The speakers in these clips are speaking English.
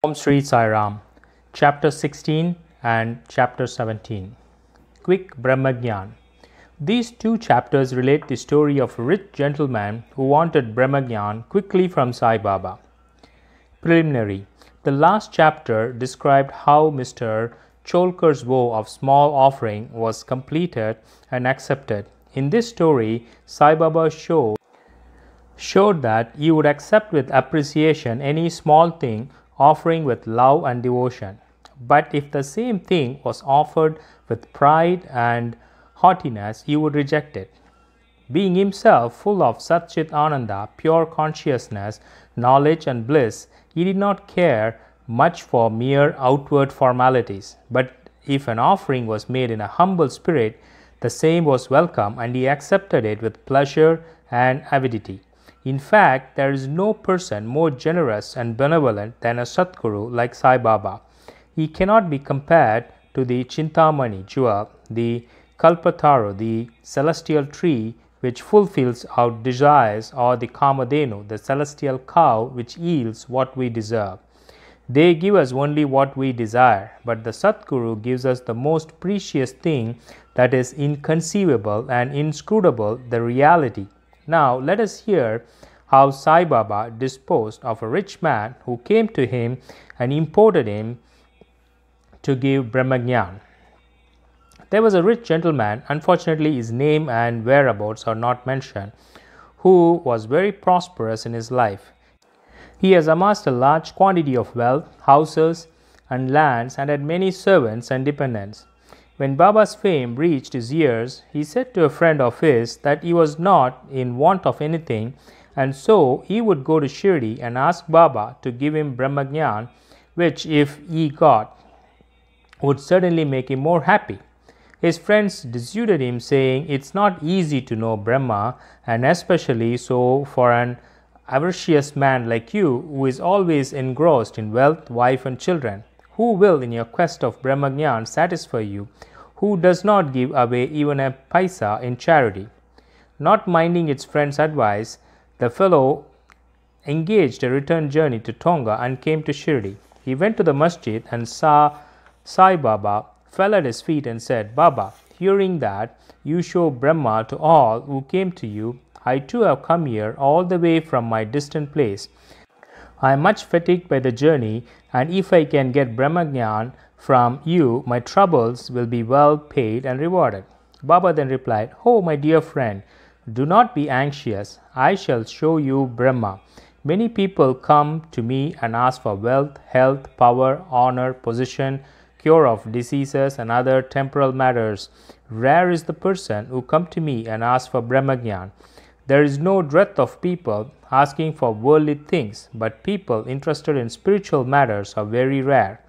Om Shri Sai Ram, Chapter 16 and Chapter 17. Quick Brahma Gyan. These two chapters relate the story of a rich gentleman who wanted Brahma Gyan quickly from Saibaba. Preliminary. The last chapter described how Mr. Cholkar's vow of small offering was completed and accepted. In this story, Saibaba showed that he would accept with appreciation any small thing offering with love and devotion. But if the same thing was offered with pride and haughtiness, he would reject it. Being himself full of Satchit Ananda, pure consciousness, knowledge and bliss, he did not care much for mere outward formalities. But if an offering was made in a humble spirit, the same was welcome and he accepted it with pleasure and avidity. In fact, there is no person more generous and benevolent than a Satguru like Saibaba. He cannot be compared to the Chintamani jewel, the Kalpataru, the celestial tree which fulfills our desires, or the Kamadhenu, the celestial cow which yields what we deserve. They give us only what we desire, but the Satguru gives us the most precious thing that is inconceivable and inscrutable, the reality. Now let us hear how Sai Baba disposed of a rich man who came to him and imported him to give Brahma Gyan. There was a rich gentleman, unfortunately his name and whereabouts are not mentioned, who was very prosperous in his life. He has amassed a large quantity of wealth, houses and lands, and had many servants and dependents. When Baba's fame reached his ears, he said to a friend of his that he was not in want of anything, and so he would go to Shirdi and ask Baba to give him Brahma Gyan, which, if he got, would certainly make him more happy. His friends dissuaded him, saying, "It's not easy to know Brahma, and especially so for an avaricious man like you, who is always engrossed in wealth, wife and children. Who will in your quest of Brahma Gyan satisfy you, who does not give away even a paisa in charity?" Not minding its friend's advice, the fellow engaged a return journey to Tonga and came to Shirdi. He went to the masjid and saw Sai Baba, fell at his feet and said, "Baba, hearing that you show Brahma to all who came to you, I too have come here all the way from my distant place. I am much fatigued by the journey, and if I can get Brahma Gyan from you, my troubles will be well paid and rewarded." Baba then replied, "Oh, my dear friend, do not be anxious. I shall show you Brahma. Many people come to me and ask for wealth, health, power, honor, position, cure of diseases and other temporal matters. Rare is the person who come to me and ask for Brahma Gyan. There is no dearth of people asking for worldly things, but people interested in spiritual matters are very rare.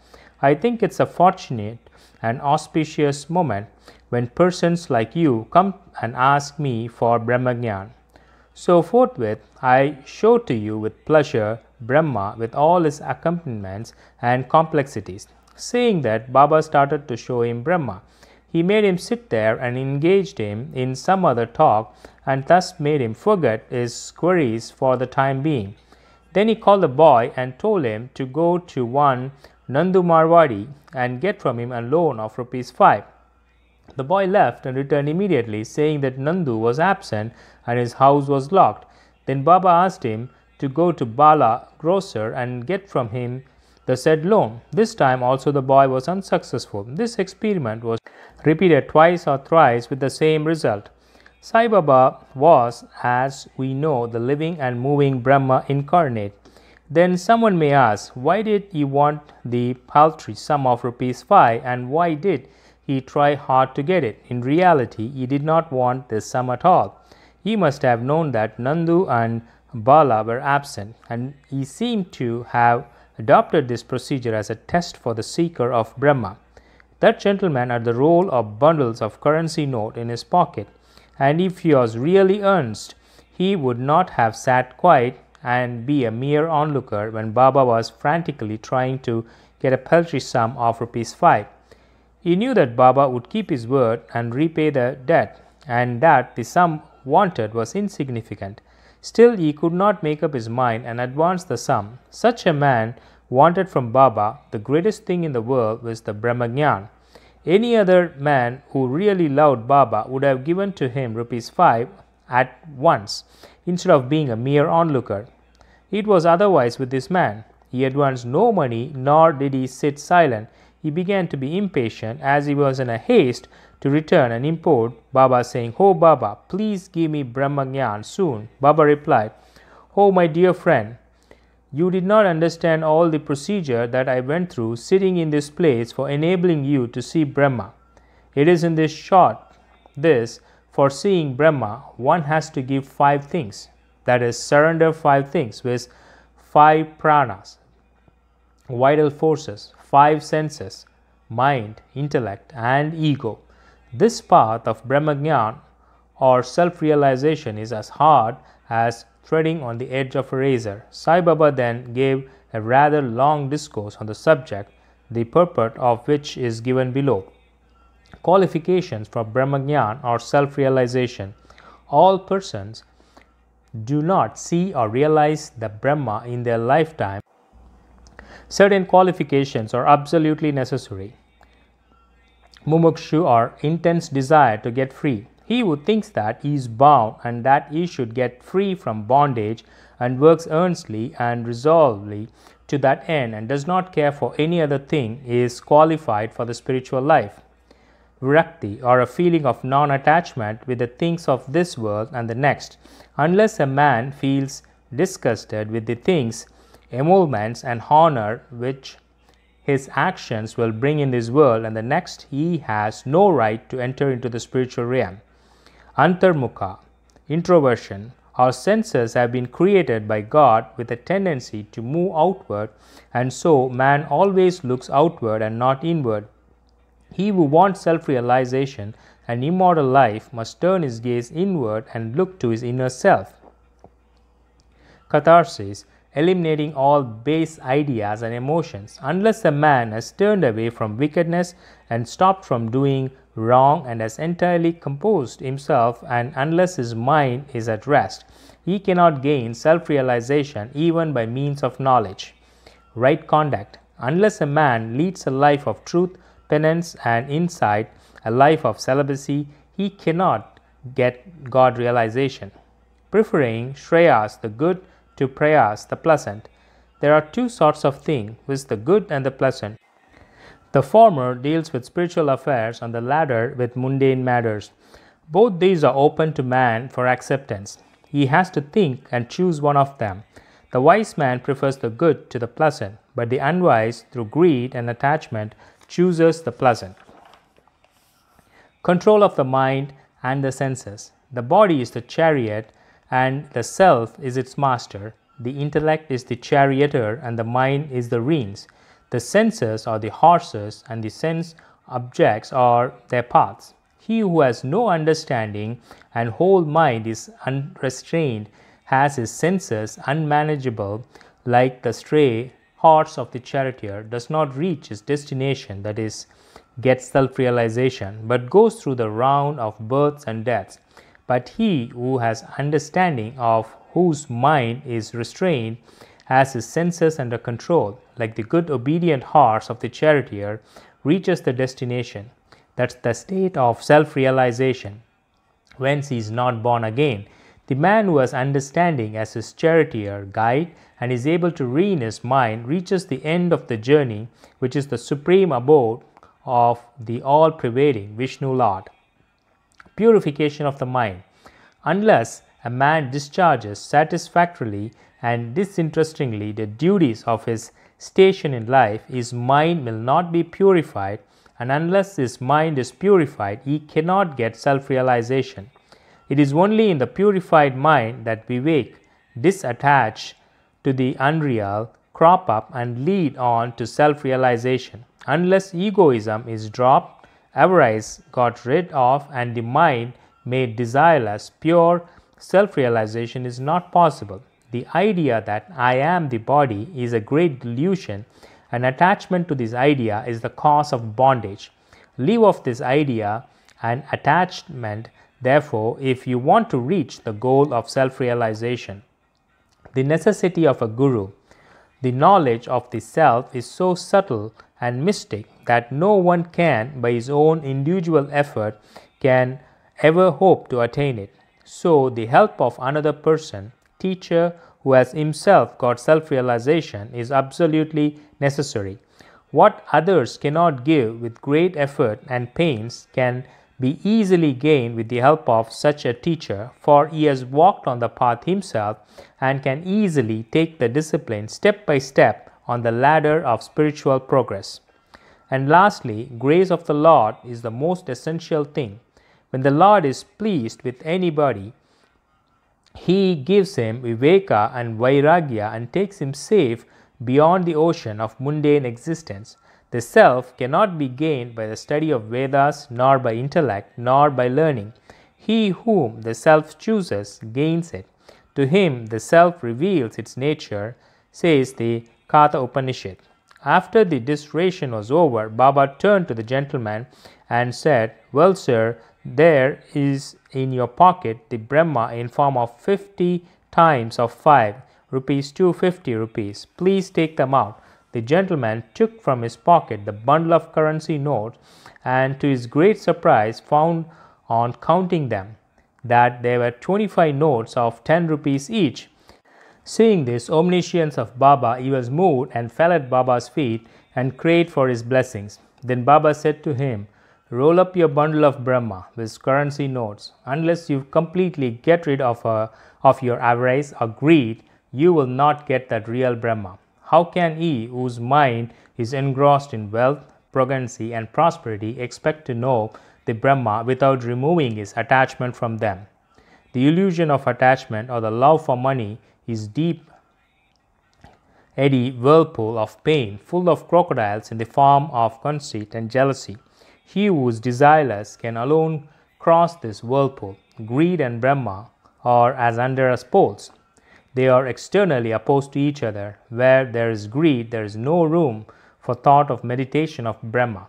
I think it's a fortunate and auspicious moment when persons like you come and ask me for Brahma Gyan. So forthwith I show to you with pleasure Brahma with all his accompaniments and complexities." Saying that, Baba started to show him Brahma. He made him sit there and engaged him in some other talk, and thus made him forget his queries for the time being. Then he called the boy and told him to go to one Nandu Marwadi and get from him a loan of ₹5. The boy left and returned immediately, saying that Nandu was absent and his house was locked. Then Baba asked him to go to Bala grocer and get from him the said loan. This time also the boy was unsuccessful. This experiment was repeated twice or thrice with the same result. Sai Baba was, as we know, the living and moving Brahma incarnate. Then someone may ask, why did he want the paltry sum of ₹5, and why did he try hard to get it? In reality, he did not want this sum at all. He must have known that Nandu and Bala were absent, and he seemed to have adopted this procedure as a test for the seeker of Brahma. That gentleman had the roll of bundles of currency note in his pocket, and if he was really earnest, he would not have sat quiet and be a mere onlooker when Baba was frantically trying to get a paltry sum of ₹5. He knew that Baba would keep his word and repay the debt, and that the sum wanted was insignificant. Still he could not make up his mind and advance the sum. Such a man wanted from Baba, the greatest thing in the world was the Brahma gnyan. Any other man who really loved Baba would have given to him ₹5 at once, instead of being a mere onlooker. It was otherwise with this man. He advanced no money, nor did he sit silent. He began to be impatient, as he was in a haste to return and import Baba, saying, "Oh Baba, please give me Brahma gnyan soon." Baba replied, "Oh my dear friend, you did not understand all the procedure that I went through sitting in this place for enabling you to see Brahma. It is in this short, for seeing Brahma, one has to give 5 things, that is, surrender 5 things with 5 pranas, vital forces, 5 senses, mind, intellect, and ego. This path of Brahma Gyan or self-realization is as hard as threading on the edge of a razor." Saibaba then gave a rather long discourse on the subject, the purport of which is given below. Qualifications for Brahma Gyan or self-realization. All persons do not see or realize the Brahma in their lifetime. Certain qualifications are absolutely necessary. Mumukshu or intense desire to get free. He who thinks that he is bound and that he should get free from bondage and works earnestly and resolutely to that end and does not care for any other thing is qualified for the spiritual life. Virakti or a feeling of non-attachment with the things of this world and the next. Unless a man feels disgusted with the things, emoluments and honor which his actions will bring in this world and the next, he has no right to enter into the spiritual realm. Antarmukha, introversion. Our senses have been created by God with a tendency to move outward, and so man always looks outward and not inward. He who wants self-realization and immortal life must turn his gaze inward and look to his inner self. Catharsis, eliminating all base ideas and emotions. Unless a man has turned away from wickedness and stopped from doing wrong and has entirely composed himself, and unless his mind is at rest, he cannot gain self-realization even by means of knowledge. Right conduct. Unless a man leads a life of truth, penance and insight, a life of celibacy, he cannot get God realization. Preferring Shreyas, the good, to Prayas, the pleasant. There are 2 sorts of things, with the good and the pleasant. The former deals with spiritual affairs and the latter with mundane matters. Both these are open to man for acceptance. He has to think and choose one of them. The wise man prefers the good to the pleasant, but the unwise, through greed and attachment, chooses the pleasant. Control of the mind and the senses. The body is the chariot and the self is its master. The intellect is the charioteer and the mind is the reins. The senses are the horses and the sense objects are their paths. He who has no understanding and whole mind is unrestrained has his senses unmanageable, like the stray horse of the charioteer, does not reach his destination, that is, gets self-realization, but goes through the round of births and deaths. But he who has understanding, of whose mind is restrained, has his senses under control, like the good obedient horse of the charioteer, reaches the destination. That's the state of self-realization, whence he is not born again. The man who has understanding as his charioteer guide and is able to rein his mind reaches the end of the journey, which is the supreme abode of the all-pervading Vishnu Lord. Purification of the mind. Unless a man discharges satisfactorily and disinterestedly the duties of his station in life, his mind will not be purified, and unless his mind is purified, he cannot get self-realization. It is only in the purified mind that Vivek, disattached to the unreal, crop up and lead on to self-realization. Unless egoism is dropped, avarice got rid of, and the mind made desireless, pure self-realization is not possible. The idea that I am the body is a great delusion, and attachment to this idea is the cause of bondage. Leave off this idea and attachment, therefore, if you want to reach the goal of self-realization. The necessity of a guru. The knowledge of the self is so subtle and mystic that no one can, by his own individual effort, can ever hope to attain it. So, the help of another person, teacher who has himself got self-realization, is absolutely necessary. What others cannot give with great effort and pains can be easily gained with the help of such a teacher, for he has walked on the path himself and can easily take the discipline step by step on the ladder of spiritual progress. And lastly, grace of the Lord is the most essential thing. When the Lord is pleased with anybody, He gives him viveka and vairagya and takes him safe beyond the ocean of mundane existence. The self cannot be gained by the study of Vedas, nor by intellect, nor by learning. He whom the self chooses gains it. To him the self reveals its nature, says the Katha Upanishad. After the dissertation was over, Baba turned to the gentleman and said, "Well, sir, there is in your pocket the Brahma in form of 50 times of 5, rupees 250 rupees. Please take them out." The gentleman took from his pocket the bundle of currency notes and to his great surprise found on counting them that there were 25 notes of 10 rupees each. Seeing this omniscience of Baba, he was moved and fell at Baba's feet and prayed for his blessings. Then Baba said to him, "Roll up your bundle of Brahma with currency notes. Unless you completely get rid of your avarice or greed, you will not get that real Brahma. How can he whose mind is engrossed in wealth, progeny, and prosperity expect to know the Brahma without removing his attachment from them? The illusion of attachment or the love for money is deep eddy whirlpool of pain, full of crocodiles in the form of conceit and jealousy. He who is desireless can alone cross this whirlpool. Greed and Brahma are as under as poles. They are externally opposed to each other. Where there is greed, there is no room for thought of meditation of Brahma.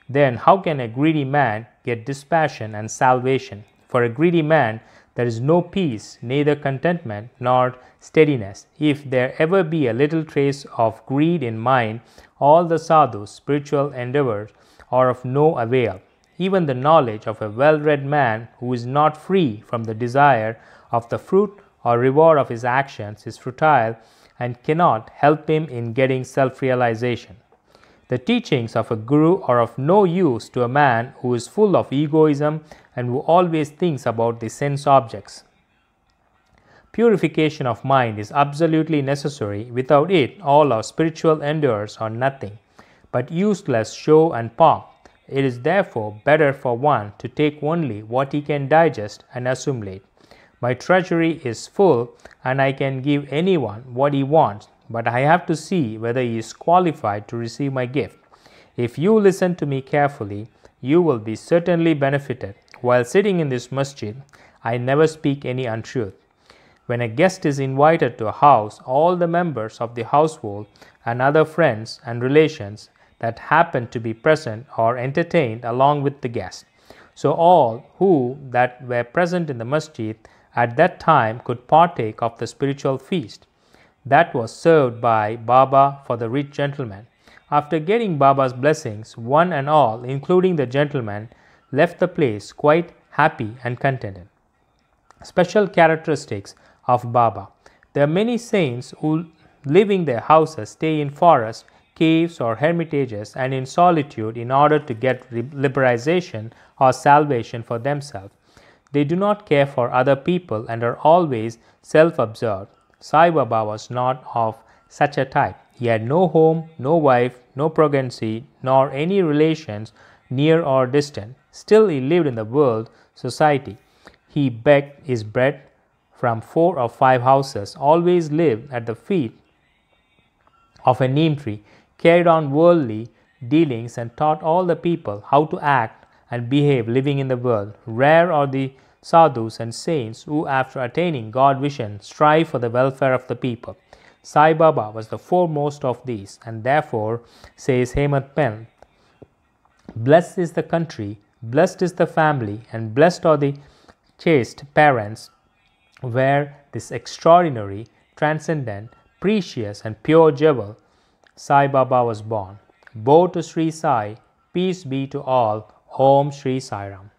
Then how can a greedy man get dispassion and salvation? For a greedy man, there is no peace, neither contentment nor steadiness. If there ever be a little trace of greed in mind, all the sadhus' spiritual endeavors are of no avail. Even the knowledge of a well-read man who is not free from the desire of the fruit or reward of his actions is futile and cannot help him in getting self-realization. The teachings of a guru are of no use to a man who is full of egoism and who always thinks about the sense objects. Purification of mind is absolutely necessary. Without it, all our spiritual endeavors are nothing but useless show and pomp. It is therefore better for one to take only what he can digest and assimilate. My treasury is full and I can give anyone what he wants, but I have to see whether he is qualified to receive my gift. If you listen to me carefully, you will be certainly benefited. While sitting in this masjid, I never speak any untruth. When a guest is invited to a house, all the members of the household and other friends and relations that happen to be present are entertained along with the guest. So all who that were present in the masjid at that time could partake of the spiritual feast that was served by Baba for the rich gentleman. After getting Baba's blessings, one and all, including the gentleman, left the place quite happy and contented. Special characteristics of Baba. There are many saints who, leaving their houses, stay in forests, caves or hermitages and in solitude in order to get liberalization or salvation for themselves. They do not care for other people and are always self-absorbed. Saibaba was not of such a type. He had no home, no wife, no progeny, nor any relations near or distant. Still he lived in the world society. He begged his bread from 4 or 5 houses, always lived at the feet of a neem tree, carried on worldly dealings and taught all the people how to act and behave living in the world. Rare are the sadhus and saints who, after attaining God vision, strive for the welfare of the people. Saibaba was the foremost of these, and therefore, says Hemant Pen, "Blessed is the country, blessed is the family, and blessed are the chaste parents, where this extraordinary, transcendent, precious and pure jewel, Saibaba was born. Bow to Shri Sai, peace be to all. Om Shri Sai Ram.